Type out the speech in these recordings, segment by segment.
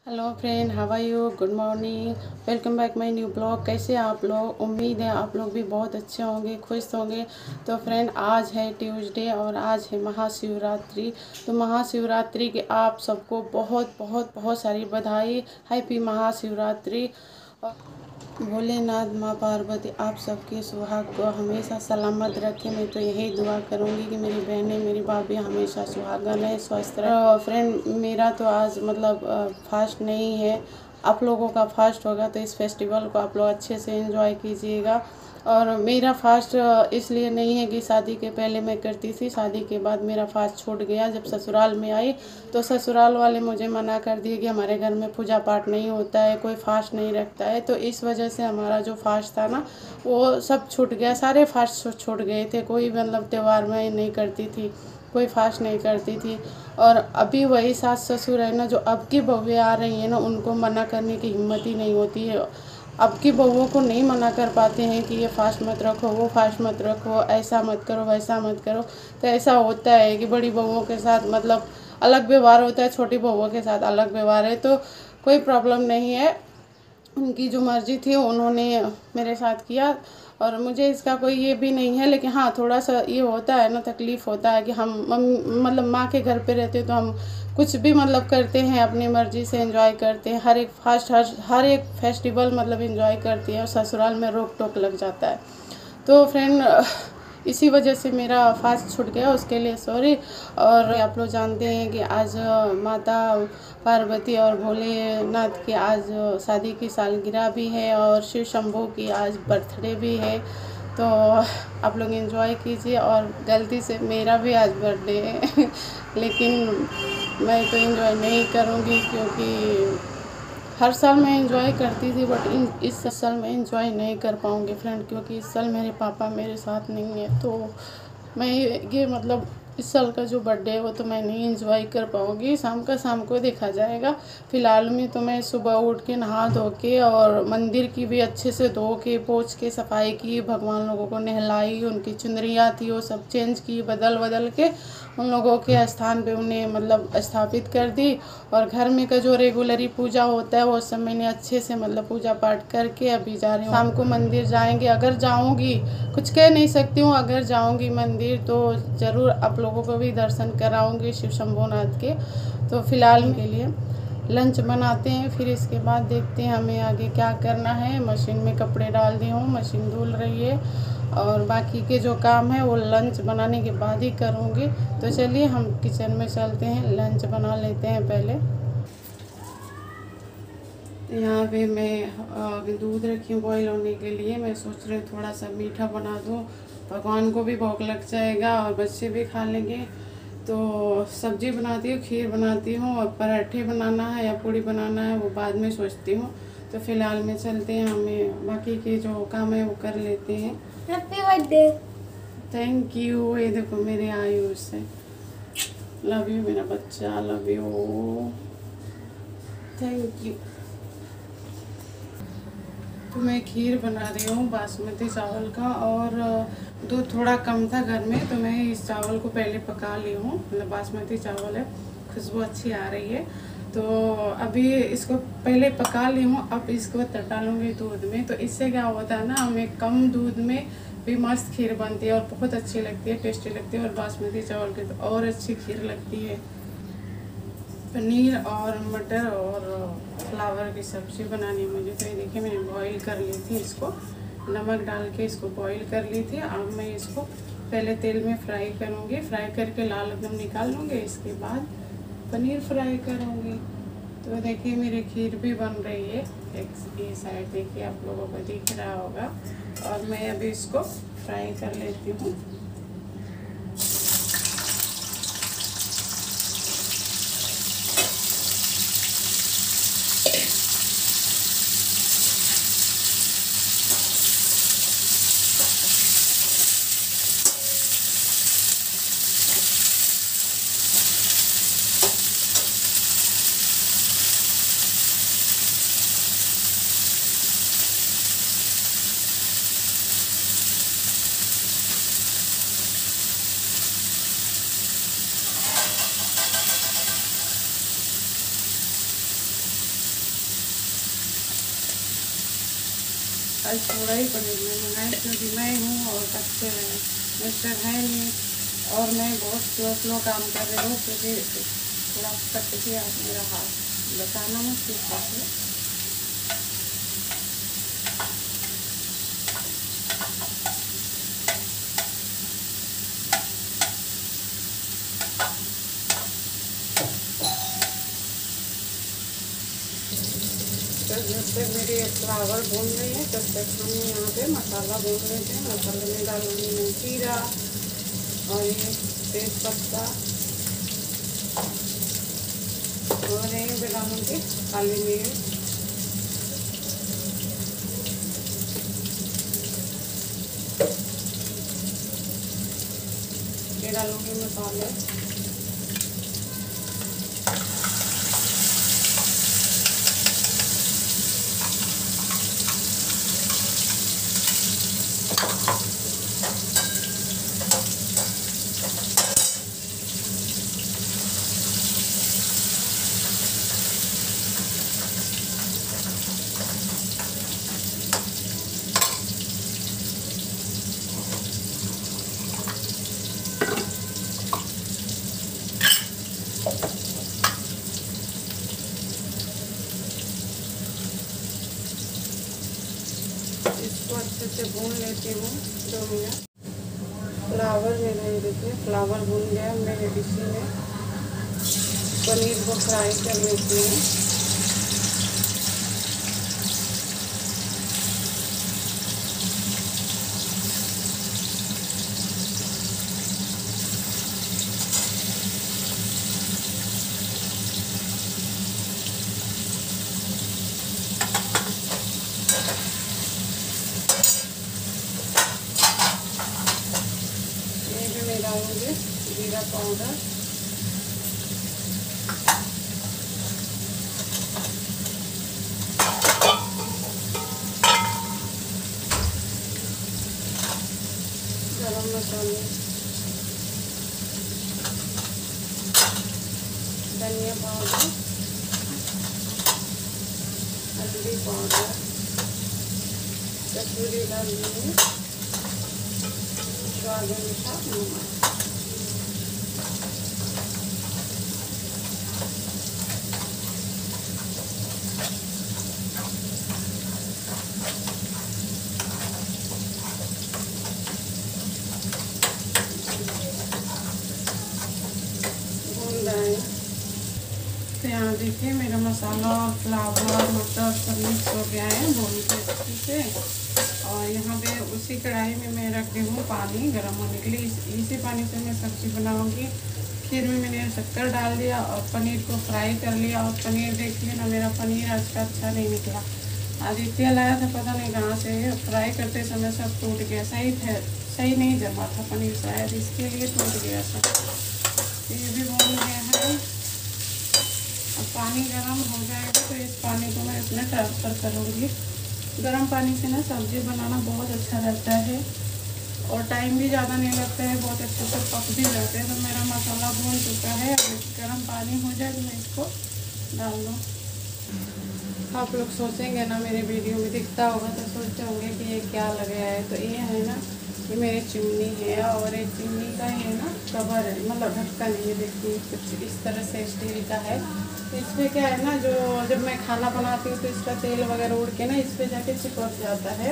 Hello friend, how are you? Good morning, welcome back my new blog. कैसे हैं आप लोग? उम्मीद है आप लोग भी बहुत अच्छे होंगे, खुश होंगे। तो फ्रेंड, आज है ट्यूसडे और आज है महाशिवरात्रि। तो महाशिवरात्रि के आप सबको बहुत बहुत बहुत सारी बधाई। हैप्पी महाशिवरात्रि। भोलेनाथ माँ पार्वती आप सबके सुहाग को हमेशा सलामत रखें। मैं तो यही दुआ करूँगी कि मेरी बहनें, मेरी भाभी हमेशा सुहागन है, स्वस्थ रहे। फ्रेंड, मेरा तो आज मतलब फास्ट नहीं है। आप लोगों का फास्ट होगा तो इस फेस्टिवल को आप लोग अच्छे से एंजॉय कीजिएगा। और मेरा फास्ट इसलिए नहीं है कि शादी के पहले मैं करती थी, शादी के बाद मेरा फास्ट छूट गया। जब ससुराल में आई तो ससुराल वाले मुझे मना कर दिए कि हमारे घर में पूजा पाठ नहीं होता है, कोई फास्ट नहीं रखता है। तो इस वजह से हमारा जो फास्ट था ना, वो सब छूट गया। सारे फास्ट छूट गए थे। कोई मतलब त्यौहार में नहीं करती थी, कोई फास्ट नहीं करती थी। और अभी वही सास ससुर है ना, जो अब की बहुएं आ रही हैं ना, उनको मना करने की हिम्मत ही नहीं होती है। अब की बहुओं को नहीं मना कर पाते हैं कि ये फास्ट मत रखो, वो फास्ट मत रखो, ऐसा मत करो, वैसा मत करो। तो ऐसा होता है कि बड़ी बहुओं के साथ मतलब अलग व्यवहार होता है, छोटी बहुओं के साथ अलग व्यवहार है। तो कोई प्रॉब्लम नहीं है, उनकी जो मर्ज़ी थी उन्होंने मेरे साथ किया और मुझे इसका कोई ये भी नहीं है। लेकिन हाँ, थोड़ा सा ये होता है ना, तकलीफ़ होता है कि हम मतलब माँ के घर पे रहते तो हम कुछ भी मतलब करते हैं, अपनी मर्ज़ी से एंजॉय करते हैं। हर एक फास्ट हर एक फेस्टिवल मतलब एंजॉय करते हैं और ससुराल में रोक टोक लग जाता है। तो फ्रेंड, इसी वजह से मेरा फास्ट छूट गया, उसके लिए सॉरी। और आप लोग जानते हैं कि आज माता पार्वती और भोलेनाथ की आज शादी की सालगिरह भी है और शिव शंभू की आज बर्थडे भी है। तो आप लोग एंजॉय कीजिए। और गलती से मेरा भी आज बर्थडे है लेकिन मैं तो एंजॉय नहीं करूँगी, क्योंकि हर साल मैं एंजॉय करती थी, बट इस साल मैं एंजॉय नहीं कर पाऊँगी फ्रेंड, क्योंकि इस साल मेरे पापा मेरे साथ नहीं है। तो मैं ये मतलब इस साल का जो बर्थडे है वो तो मैं नहीं एंजॉय कर पाऊँगी। शाम का शाम को देखा जाएगा। फ़िलहाल में तो मैं सुबह उठ के नहा धो के और मंदिर की भी अच्छे से धो के पोंछ के सफाई की, भगवान लोगों को नहलाई, उनकी चुनरियाँ थी वो सब चेंज की, बदल के उन लोगों के स्थान पे उन्हें मतलब स्थापित कर दी। और घर में का जो रेगुलरी पूजा होता है वो सब मैंने अच्छे से मतलब पूजा पाठ करके अभी जा रही हूँ। शाम को मंदिर जाएंगे, अगर जाऊँगी, कुछ कह नहीं सकती हूँ, अगर जाऊँगी मंदिर तो ज़रूर आप लोगों को भी दर्शन कराऊँगी शिव शंभूनाथ के। तो फ़िलहाल के लिए लंच बनाते हैं, फिर इसके बाद देखते हैं हमें आगे क्या करना है। मशीन में कपड़े डाल दी हूँ, मशीन धुल रही है और बाकी के जो काम है वो लंच बनाने के बाद ही करूँगी। तो चलिए हम किचन में चलते हैं, लंच बना लेते हैं पहले। यहाँ पे मैं दूध रखी हूँ बॉईल होने के लिए। मैं सोच रही हूँ थोड़ा सा मीठा बना दूँ, भगवान को भी भूख लग जाएगा और बच्चे भी खा लेंगे। तो सब्जी बनाती हूँ, खीर बनाती हूँ और पराठे बनाना है या पूड़ी बनाना है वो बाद में सोचती हूँ। तो फिलहाल में चलते हैं, हमें बाकी के जो काम है वो कर लेते हैं। Happy birthday. Thank you. ये देखो मेरे आयुष से, लव यू मेरा बच्चा, लव यू, थैंक यू। तो मैं खीर बना रही हूँ बासमती चावल का और दूध थोड़ा कम था घर में, तो मैं इस चावल को पहले पका ली हूँ। मतलब बासमती चावल है, खुशबू अच्छी आ रही है। तो अभी इसको पहले पका ली हूँ, अब इसको डालूँगी दूध में। तो इससे क्या होता है ना, हमें कम दूध में भी मस्त खीर बनती है और बहुत अच्छी लगती है, टेस्टी लगती है। और बासमती चावल की तो और अच्छी खीर लगती है। पनीर और मटर और फ्लावर की सब्ज़ी बनानी है मुझे। तो ये देखिए मैंने बॉईल कर ली थी इसको, नमक डाल के इसको बॉईल कर ली थी। अब मैं इसको पहले तेल में फ्राई करूँगी, फ्राई करके लाल एकदम निकाल लूँगी, इसके बाद पनीर फ्राई करूँगी। तो देखिए मेरी खीर भी बन रही है, एक ये साइड देखिए आप लोगों को दिख रहा होगा। और मैं अभी इसको फ्राई कर लेती हूँ। आज थोड़ा ही पनीर मैं मंगाई क्योंकि मैं हूँ और बच्चे हैं, मिस्टर है नहीं और मैं बहुत स्लो काम कर रही हूँ क्योंकि थोड़ा कट गया मेरा हाथ, बताना मुश्किल है। तो जब तक मेरी फ्लावर भून रही है तब तक हम यहाँ पे मसाला भून लेते हैं। मसाले में डालूंगी मैं जीरा और ये तेज पत्ता और यहीं पे डालूंगी काली मिर्च, ये डालूंगी मसाले, इसको अच्छे से भून लेती हूँ 2 मिनट। फ्लावर मेरा ये देखिए फ्लावर भून गया। मैं इसी में पनीर को फ्राई कर लेती हूँ। डालूंगी जीरा पाउडर, गरम मसाले, धनिया पाउडर, हल्दी पाउडर, कसूरी लाल मिर्च, स्वाद अनुसार नमक। तो यहाँ देखिए मेरा मसाला और फ्लावर मटर सब मिक्स हो गया है भून के अच्छे से। और यहाँ पे उसी कढ़ाई में मैं रख दी हूँ पानी गर्म होने के लिए। इसी पानी से मैं सब्ज़ी बनाऊँगी। खीर में मैंने शक्कर डाल दिया और पनीर को फ्राई कर लिया। और पनीर देखिए ना, मेरा पनीर आज का अच्छा नहीं निकला। आदित्य लाया था पता नहीं कहाँ से, फ्राई करते समय सब टूट गया। सही नहीं जमा था पनीर, शायद इसके लिए टूट गया था। ये भी भून गया है। अब पानी गर्म हो जाएगा तो इस पानी को मैं इसमें ट्रांसफ़र करूँगी। गर्म पानी से ना सब्ज़ी बनाना बहुत अच्छा रहता है और टाइम भी ज़्यादा नहीं लगता है, बहुत अच्छे से पक भी जाते हैं। तो मेरा मसाला भून चुका है। अब गर्म पानी हो जाए तो मैं इसको डाल दूँ। आप लोग सोचेंगे ना, मेरे वीडियो में दिखता होगा तो सोचते होंगे कि ये क्या लगाया है। तो ये है ना, ये मेरी चिमनी है और ये चिमनी का ये ना कवर है, मतलब ढक्कन है। ये देखिए कुछ इस तरह से स्टील का है। तो इसमें क्या है ना, जो जब मैं खाना बनाती हूँ तो इसका तेल वगैरह उड़ के ना इस पर जाके चिपक जाता है।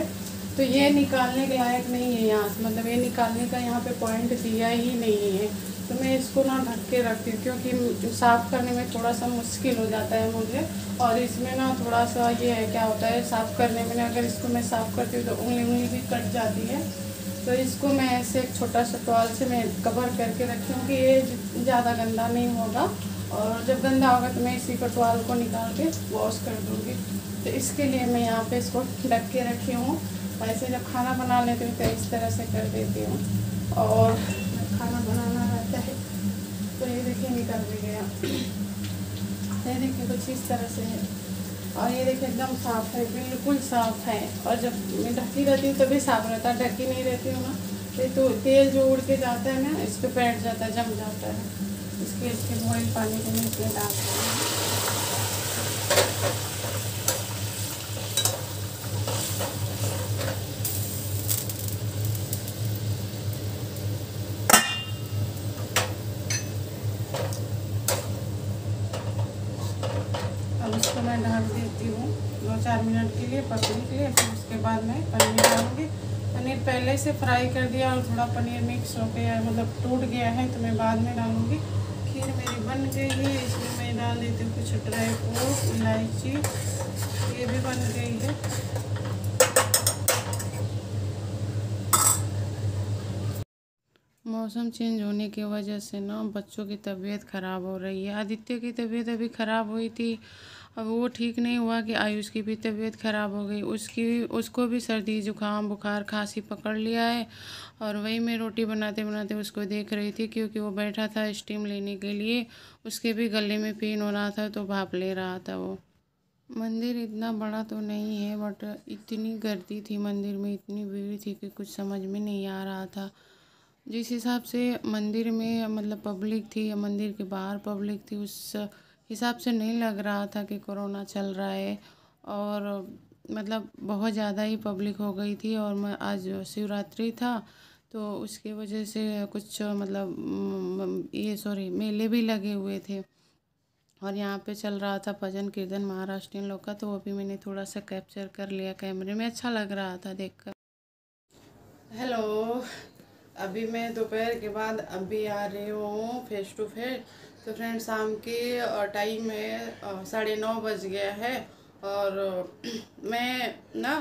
तो ये निकालने के लायक नहीं है यहाँ से, मतलब ये निकालने का यहाँ पे पॉइंट दिया ही नहीं है। तो मैं इसको ना ढक के रखती हूँ क्योंकि साफ़ करने में थोड़ा सा मुश्किल हो जाता है मुझे। और इसमें ना थोड़ा सा ये है, क्या होता है साफ़ करने में ना, अगर इसको मैं साफ़ करती हूँ तो उंगली भी कट जाती है। तो इसको मैं ऐसे एक छोटा सा टॉवल से मैं कवर करके रखी हूँ कि ये ज़्यादा गंदा नहीं होगा। और जब गंदा होगा तो मैं इसी को टॉवल को निकाल के वॉश कर दूँगी। तो इसके लिए मैं यहाँ पे इसको ढक के रखी हूँ। वैसे जब खाना बना लेती हूँ तो इस तरह से कर देती हूँ। और खाना बनाना रहता है तो ये देखिए निकल भी गया। ये देखिए कुछ इस तरह से है। और ये देखिए एकदम साफ़ है, बिल्कुल साफ़ है। और जब मैं ढकी रहती हूँ तभी साफ़ रहता है, ढकी नहीं रहती हूँ ना तो तेल जो उड़ के जाता है ना इस पर बैठ जाता है, जम जाता है। इसके बॉइल पानी को मैं इसमें डालती हूँ। इसको मैं ढक देती हूँ 2-4 मिनट के लिए पकने के लिए। फिर उसके बाद मैं पनीर डालूँगी। पनीर पहले से फ्राई कर दिया और थोड़ा पनीर मिक्स हो गया मतलब टूट गया है, तो मैं बाद में डालूँगी। खीर मेरी बन गई है। इसमें मैं डाल देती हूँ कुछ ड्राई फ्रूट, इलायची, ये भी बन गई है। मौसम चेंज होने की वजह से ना बच्चों की तबीयत ख़राब हो रही है। आदित्य की तबीयत अभी ख़राब हुई थी, अब वो ठीक नहीं हुआ कि आयुष की भी तबीयत ख़राब हो गई। उसको भी सर्दी जुकाम बुखार खांसी पकड़ लिया है। और वही मैं रोटी बनाते बनाते उसको देख रही थी, क्योंकि वो बैठा था स्टीम लेने के लिए। उसके भी गले में पेन हो रहा था, तो भाप ले रहा था वो। मंदिर इतना बड़ा तो नहीं है, बट इतनी गर्दी थी मंदिर में, इतनी भीड़ थी कि कुछ समझ में नहीं आ रहा था। जिस हिसाब से मंदिर में मतलब पब्लिक थी या मंदिर के बाहर पब्लिक थी, उस हिसाब से नहीं लग रहा था कि कोरोना चल रहा है। और मतलब बहुत ज़्यादा ही पब्लिक हो गई थी। और मैं आज शिवरात्रि था, तो उसकी वजह से कुछ मतलब मेले भी लगे हुए थे। और यहाँ पे चल रहा था भजन कीर्तन महाराष्ट्रियन लोग का, तो वो भी मैंने थोड़ा सा कैप्चर कर लिया कैमरे में। अच्छा लग रहा था देखकर। हेलो, अभी मैं दोपहर के बाद अभी आ रही हूँ फेस टू फेस। तो फ्रेंड शाम की टाइम में 9:30 बज गया है। और मैं ना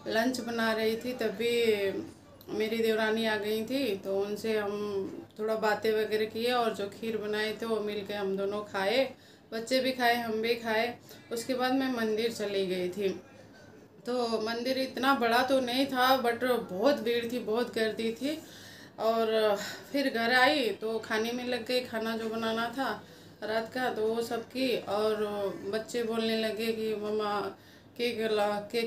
लंच बना रही थी, तभी मेरी देवरानी आ गई थी। तो उनसे हम थोड़ा बातें वगैरह किए, और जो खीर बनाए थे वो मिल के हम दोनों खाए। बच्चे भी खाए, हम भी खाए। उसके बाद मैं मंदिर चली गई थी। तो मंदिर इतना बड़ा तो नहीं था, बट बहुत भीड़ थी, बहुत गर्दी थी। और फिर घर आई तो खाने में लग गई, खाना जो बनाना था रात का, तो वो सब की। और बच्चे बोलने लगे कि मम्मा केक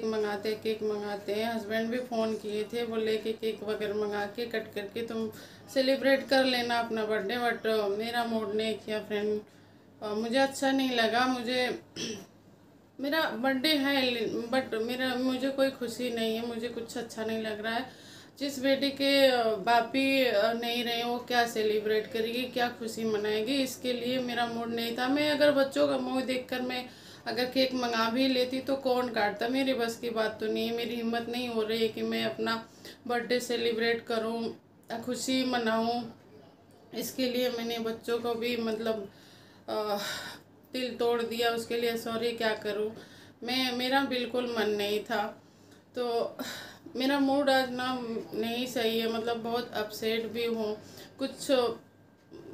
मंगाते हैं। हस्बैंड भी फ़ोन किए थे, बोले कि केक वगैरह मंगा के कट करके तुम सेलिब्रेट कर लेना अपना बर्थडे। बट मेरा मूड नहीं किया फ्रेंड, मुझे अच्छा नहीं लगा। मेरा बर्थडे है, बट मुझे कोई खुशी नहीं है, मुझे कुछ अच्छा नहीं लग रहा है। जिस बेटी के बाप ही नहीं रहे, वो क्या सेलिब्रेट करेगी, क्या खुशी मनाएगी, इसके लिए मेरा मूड नहीं था। मैं अगर बच्चों का मुंह देखकर मैं अगर केक मंगा भी लेती तो कौन काटता, मेरी बस की बात तो नहीं है। मेरी हिम्मत नहीं हो रही है कि मैं अपना बर्थडे सेलिब्रेट करूं, खुशी मनाऊं। इसके लिए मैंने बच्चों को भी मतलब दिल तोड़ दिया। उसके लिए सॉरी क्या करूं, मेरा बिल्कुल मन नहीं था। तो मेरा मूड आज ना नहीं सही है, मतलब बहुत अपसेट भी हूँ कुछ।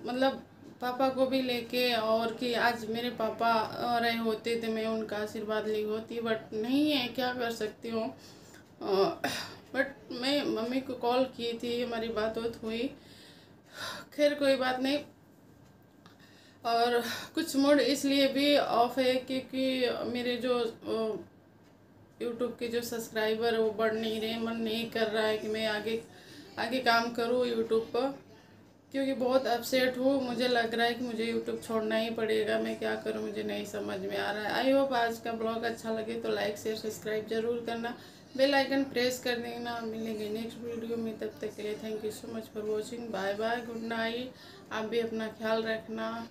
मतलब पापा को भी लेके, और कि आज मेरे पापा रहे होते तो मैं उनका आशीर्वाद ली होती, बट नहीं है, क्या कर सकती हूँ। बट मैं मम्मी को कॉल की थी, हमारी बात हुई। खैर कोई बात नहीं। और कुछ मूड इसलिए भी ऑफ है क्योंकि मेरे जो यूट्यूब के जो सब्सक्राइबर है वो बढ़ नहीं रहे। मन नहीं कर रहा है कि मैं आगे आगे काम करूँ यूट्यूब पर, क्योंकि बहुत अपसेट हूँ। मुझे लग रहा है कि मुझे यूट्यूब छोड़ना ही पड़ेगा। मैं क्या करूँ, मुझे नहीं समझ में आ रहा है। आई होप आज का ब्लॉग अच्छा लगे तो लाइक शेयर सब्सक्राइब जरूर करना, बेल आइकन प्रेस कर देना। मिलेंगे नेक्स्ट वीडियो में, तब तक के लिए thank you so much for watching. Bye bye, good night. आप भी अपना ख्याल रखना।